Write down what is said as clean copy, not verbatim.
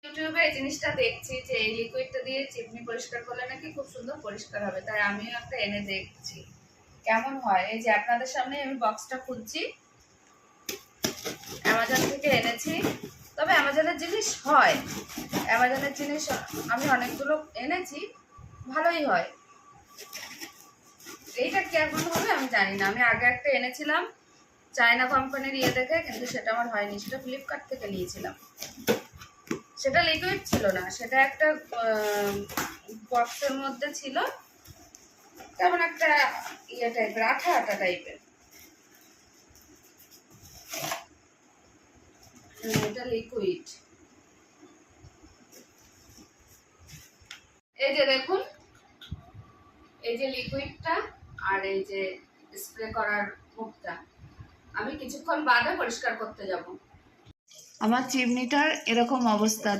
ইউটিউবে এই জিনিসটা দেখছি যে এই লিকুইডটা দিয়ে চিমনি পরিষ্কার করলে নাকি খুব সুন্দর পরিষ্কার হবে, তাই আমিও একটা এনে দেখছি কেমন হয়। এই যে আপনাদের সামনে আমি বক্সটা খুলছি, অ্যামাজন থেকে এনেছি। তবে অ্যামাজনের জিনিস হয়, অ্যামাজনের জিনিস আমি অনেকগুলো এনেছি, ভালোই হয়। এইটা কেমন হবে আমি জানি না। আমি আগে একটা এনেছিলাম চায়না কোম্পানির ইয়ে দেখে, কিন্তু সেটা আমার হয়নি। সেটা ফ্লিপকার্ট থেকে নিয়েছিলাম। সেটা লিকুইড ছিল না, সেটা একটা বক্সের মধ্যে ছিল, তেমন একটা ইয়ে টাইপের, আঠা আঠা টাইপের। এটা লিকুইড। এই যে দেখুন, এই যে লিকুইডটা আর এই যে স্প্রে করার মুখটা, আমি কিছুক্ষণ বাদে পরিষ্কার করতে যাব। আমার চিমনিটার এরকম অবস্থা।